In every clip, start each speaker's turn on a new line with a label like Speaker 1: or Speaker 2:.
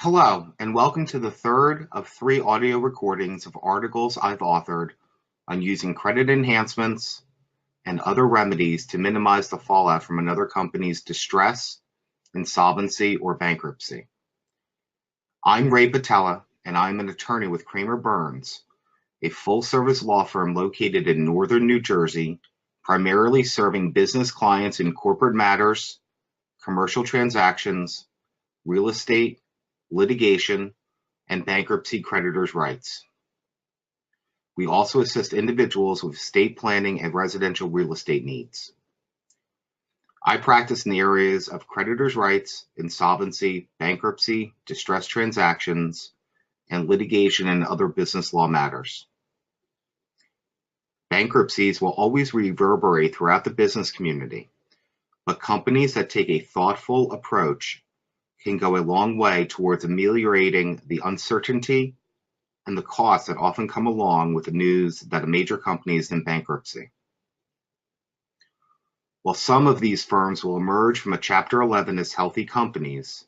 Speaker 1: Hello, and welcome to the third of three audio recordings of articles I've authored on using credit enhancements and other remedies to minimize the fallout from another company's distress, insolvency, or bankruptcy. I'm Ray Patella, and I'm an attorney with Kramer Burns, a full-service law firm located in northern New Jersey, primarily serving business clients in corporate matters, commercial transactions, real estate, litigation, and bankruptcy creditors' rights. We also assist individuals with estate planning and residential real estate needs. I practice in the areas of creditors' rights, insolvency, bankruptcy, distressed transactions, and litigation and other business law matters. Bankruptcies will always reverberate throughout the business community, but companies that take a thoughtful approach can go a long way towards ameliorating the uncertainty and the costs that often come along with the news that a major company is in bankruptcy. While some of these firms will emerge from a Chapter 11 as healthy companies,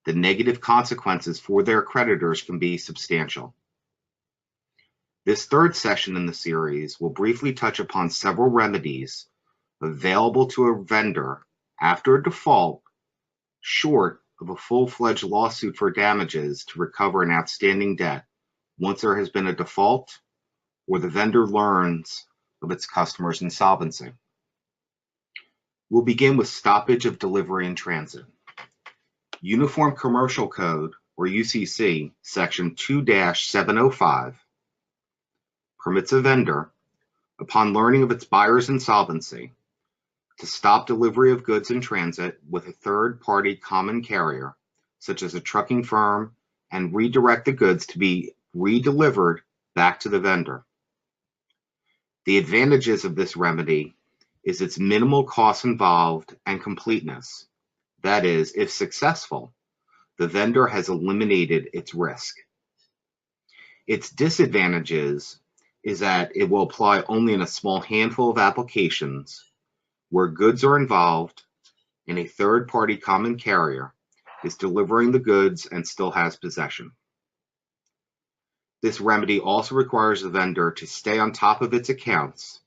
Speaker 1: the negative consequences for their creditors can be substantial. This third session in the series will briefly touch upon several remedies available to a vendor after a default, short of a full-fledged lawsuit for damages to recover an outstanding debt once there has been a default or the vendor learns of its customer's insolvency. We'll begin with stoppage of delivery in transit. Uniform Commercial Code, or UCC, Section 2-705 permits a vendor, upon learning of its buyer's insolvency, to stop delivery of goods in transit with a third-party common carrier, such as a trucking firm, and redirect the goods to be redelivered back to the vendor. The advantages of this remedy is its minimal costs involved and completeness. That is, if successful, the vendor has eliminated its risk. Its disadvantages is that it will apply only in a small handful of applications where goods are involved and a third-party common carrier is delivering the goods and still has possession. This remedy also requires the vendor to stay on top of its accounts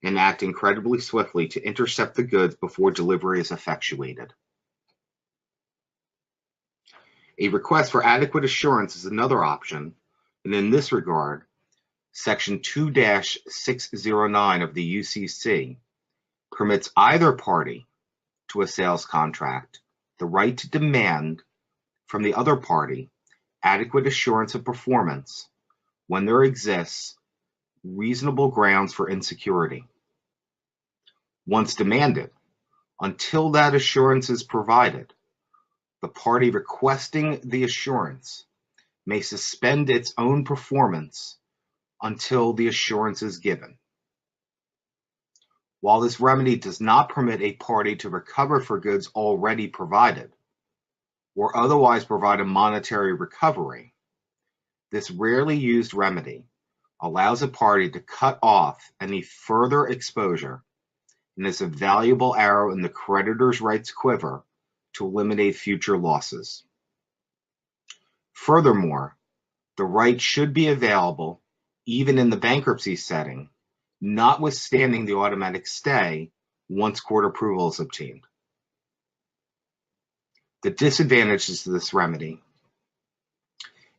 Speaker 1: and act incredibly swiftly to intercept the goods before delivery is effectuated. A request for adequate assurance is another option, and in this regard, Section 2-609 of the UCC permits either party to a sales contract the right to demand from the other party adequate assurance of performance when there exists reasonable grounds for insecurity. Once demanded, until that assurance is provided, the party requesting the assurance may suspend its own performance until the assurance is given. While this remedy does not permit a party to recover for goods already provided, or otherwise provide a monetary recovery, this rarely used remedy allows a party to cut off any further exposure and is a valuable arrow in the creditor's rights quiver to eliminate future losses. Furthermore, the right should be available even in the bankruptcy setting, notwithstanding the automatic stay once court approval is obtained. The disadvantages to this remedy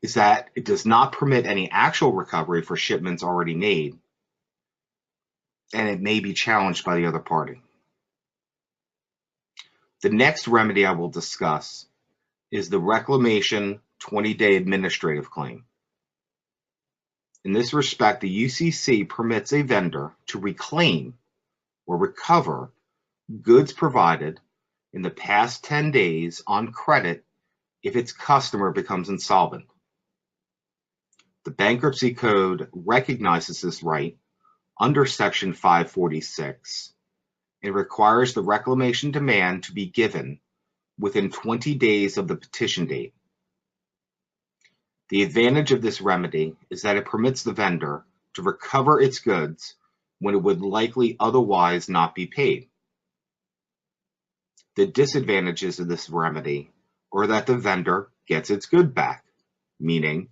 Speaker 1: is that it does not permit any actual recovery for shipments already made, and it may be challenged by the other party. The next remedy I will discuss is the reclamation 20-day administrative claim. In this respect, the UCC permits a vendor to reclaim or recover goods provided in the past 10 days on credit if its customer becomes insolvent. The Bankruptcy Code recognizes this right under Section 546 and requires the reclamation demand to be given within 20 days of the petition date. The advantage of this remedy is that it permits the vendor to recover its goods when it would likely otherwise not be paid. The disadvantages of this remedy are that the vendor gets its good back, meaning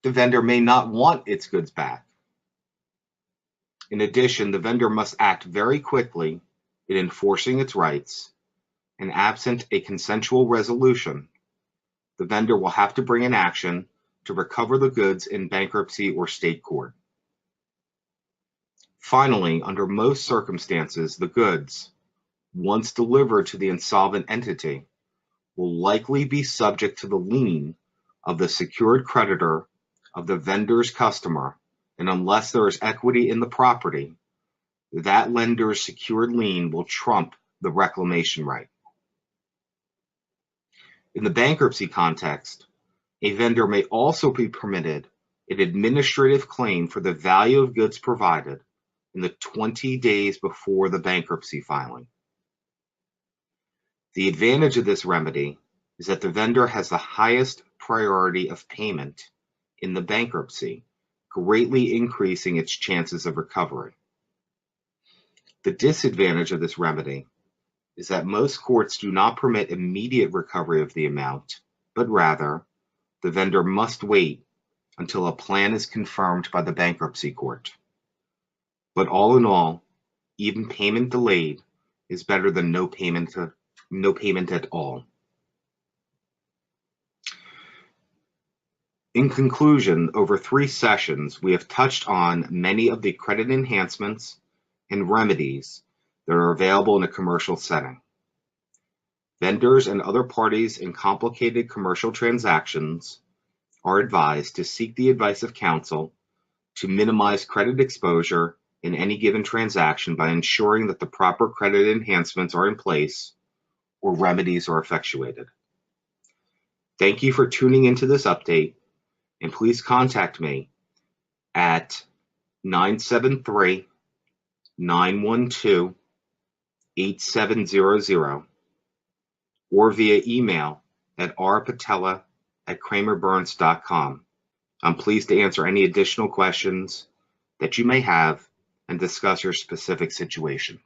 Speaker 1: the vendor may not want its goods back. In addition, the vendor must act very quickly in enforcing its rights, and absent a consensual resolution, the vendor will have to bring an action to recover the goods in bankruptcy or state court. Finally, under most circumstances, the goods, once delivered to the insolvent entity, will likely be subject to the lien of the secured creditor of the vendor's customer, and unless there is equity in the property, that lender's secured lien will trump the reclamation right. In the bankruptcy context, a vendor may also be permitted an administrative claim for the value of goods provided in the 20 days before the bankruptcy filing. The advantage of this remedy is that the vendor has the highest priority of payment in the bankruptcy, greatly increasing its chances of recovery. The disadvantage of this remedy is that most courts do not permit immediate recovery of the amount, but rather, the vendor must wait until a plan is confirmed by the bankruptcy court. But all in all, even payment delayed is better than no payment at all. In conclusion, over 3 sessions, we have touched on many of the credit enhancements and remedies that are available in a commercial setting. Vendors and other parties in complicated commercial transactions are advised to seek the advice of counsel to minimize credit exposure in any given transaction by ensuring that the proper credit enhancements are in place or remedies are effectuated. Thank you for tuning into this update, and please contact me at 973-912-8700 or via email at rpatella@kramerburns.com. I'm pleased to answer any additional questions that you may have and discuss your specific situation.